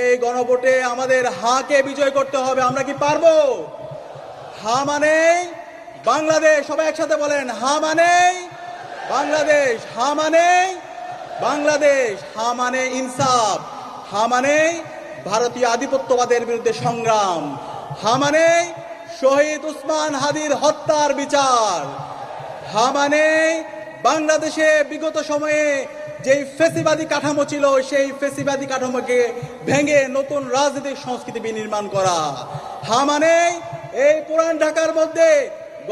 এই গণভোটে আমাদের হাকে বিজয় করতে হবে। আমরা কি পারবো? হা মানে বাংলাদেশ। সবাই একসাথে বলেন, হা মানে বাংলাদেশ, হা মানে বাংলাদেশ, হা মানে ইনসাফ, হা মানে ভারতীয় আধিপত্যবাদের বিরুদ্ধে সংগ্রাম, হা মানে শহীদ উসমান হাদির হত্যার বিচার, হা মানে বাংলাদেশে বিগত সময়ে যেই ফেসিবাদী কাঠামো ছিল সেই ফেসিবাদী কাঠামোকে ভেঙে নতুন রাজনৈতিক সংস্কৃতি বিনির্মাণ করা, হা মানে এই পুরান ঢাকার মধ্যে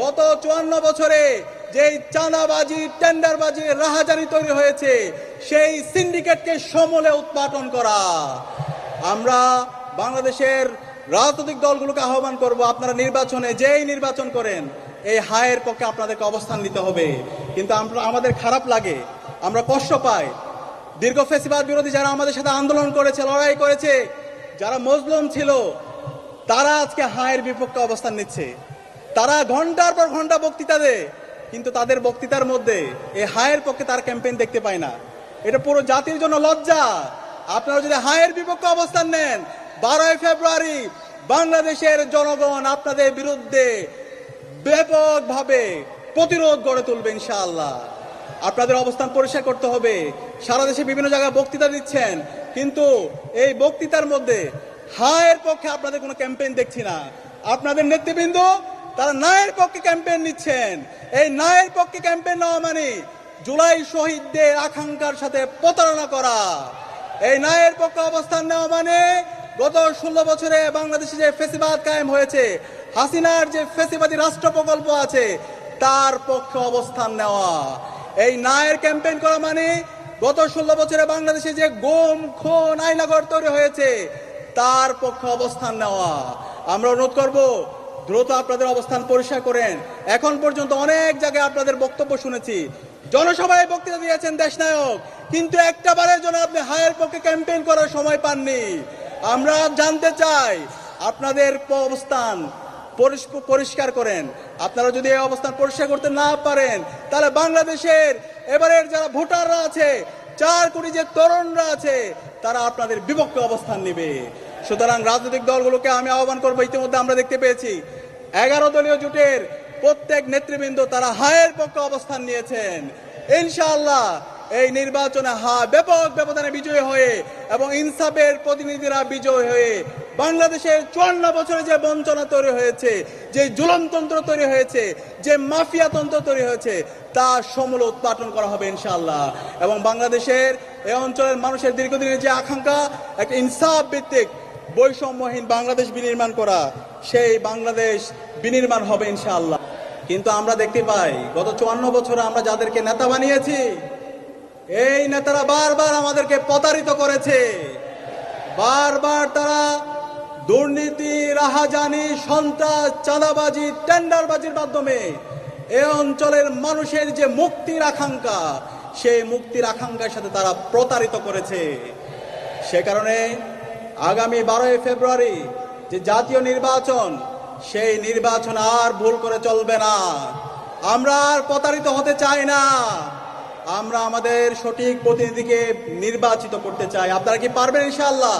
গত 54 বছরে যেই চাঁদাবাজি, টেন্ডারবাজি, রাহাজানি তৈরি হয়েছে সেই সিন্ডিকেটকে সমূলে উৎপাটন করা। আমরা বাংলাদেশের রাজনৈতিক দলগুলোকে আহ্বান করব, আপনারা নির্বাচনে যেই নির্বাচন করেন এই হায়ের পক্ষে আপনাদেরকে অবস্থান নিতে হবে। কিন্তু আমাদের খারাপ লাগে, আমরা কষ্ট পাই, দীর্ঘ ফেসিবাদ বিরোধী যারা আমাদের সাথে আন্দোলন করেছে, লড়াই করেছে, যারা মজলুম ছিল তারা আজকে হায়ের বিপক্ষে অবস্থান নিচ্ছে। তারা ঘন্টার পর ঘন্টা বক্তৃতা দেয়, কিন্তু তাদের বক্তৃতার মধ্যে এই হায়ের পক্ষে তার ক্যাম্পেইন দেখতে পায় না। এটা পুরো জাতির জন্য লজ্জা। আপনারা যদি হায়ের বিপক্ষে অবস্থান নেন, 12 ফেব্রুয়ারি বাংলাদেশের জনগণ আপনাদের বিরুদ্ধে ব্যাপকভাবে প্রতিরোধ গড়ে তুলবে ইনশাআল্লাহ। আপনাদের অবস্থান পরিষ্কার করতে হবে। সারা দেশে বিভিন্ন জায়গায় বক্তৃতা দিচ্ছেন, কিন্তু এই বক্তৃতার মধ্যে হায়ের পক্ষে আপনাদের কোনো ক্যাম্পেইন দেখছি না। আপনাদের নেতৃবৃন্দ তারা ন্যায়ের পক্ষে ক্যাম্পেইন নিচ্ছেন। এই ন্যায়ের পক্ষে ক্যাম্পেইন নেওয়া মানে জুলাই শহীদদের আকাঙ্ক্ষার সাথে প্রতারণা করা। এই ন্যায়ের পক্ষে অবস্থান নেওয়া মানে গত 16 বছরে বাংলাদেশে যে ফেসিবাদ কায়েম হয়েছে, হাসিনার যে ফেসিবাদী রাষ্ট্র প্রকল্প আছে তার পক্ষে অবস্থান নেওয়া। এই ন্যায়ের ক্যাম্পেইন করা মানে গত 16 বছরে বাংলাদেশে যে গুম, খুন, আয়নাঘর তৈরি হয়েছে তার পক্ষে অবস্থান নেওয়া। আমরা অনুরোধ করব দ্রুত আপনাদের অবস্থান পরিষ্কার করেন। এখন পর্যন্ত অনেক জায়গায় আপনাদের বক্তব্য শুনেছি, জনসভায় বক্তৃতা দিয়েছেন দেশনায়ক, কিন্তু একটা বারের জন্য আপনি হায়ের পক্ষে ক্যাম্পেইন করার সময় পাননি। আমরা জানতে চাই আপনাদের অবস্থান পরিষ্কার করেন। আপনারা যদি এই অবস্থান পরিষ্কার করতে না পারেন তাহলে বাংলাদেশের এবারের যারা ভোটাররা আছে, 4 কোটি যে তরুণরা আছে তারা আপনাদের বিপক্ষে অবস্থান নেবে। সুতরাং রাজনৈতিক দলগুলোকে আমি আহ্বান করবো, ইতিমধ্যে আমরা দেখতে পেয়েছি 11 দলীয় জোটের প্রত্যেক নেতৃবৃন্দ তারা হায়ের পক্ষে অবস্থান নিয়েছেন। ইনশাআল্লাহ এই নির্বাচনে ব্যাপক ব্যবধানে বিজয়ী হয়ে এবং ইনসাফের প্রতিনিধিরা বিজয় হয়ে বাংলাদেশের 54 বছরে যে বঞ্চনা তৈরি হয়েছে, যে জুলুমতন্ত্র তৈরি হয়েছে, যে মাফিয়া তন্ত্র তৈরি হয়েছে তা সমূল উৎপাটন করা হবে ইনশাআল্লাহ। এবং বাংলাদেশের এই অঞ্চলের মানুষের দীর্ঘদিনের যে আকাঙ্ক্ষা, একটা ইনসাফ ভিত্তিক বৈষম্যহীন বাংলাদেশ বিনির্মাণ করা, সেই বাংলাদেশ বিনির্মাণ হবে ইনশাআল্লাহ। কিন্তু আমরা দেখতে পাই গত 54 বছরে আমরা যাদেরকে নেতা বানিয়েছি এই নেতারা বারবার আমাদেরকে প্রতারিত করেছে। বারবার তারা দুর্নীতি, রাহাজানি, সন্ত্রাস, চাঁদাবাজি, টেন্ডারবাজির মাধ্যমে এই অঞ্চলের মানুষের যে মুক্তির আকাঙ্ক্ষা সেই মুক্তির আকাঙ্ক্ষার সাথে তারা প্রতারিত করেছে। সে কারণে আগামী 12 ফেব্রুয়ারি যে জাতীয় নির্বাচন, সেই নির্বাচন আর ভুল করে চলবে না। আমরা আর প্রতারিত হতে চাই না। আমরা আমাদের সঠিক প্রতিনিধিকে নির্বাচিত করতে চাই। আপনারা কি পারবেন ইনশাআল্লাহ?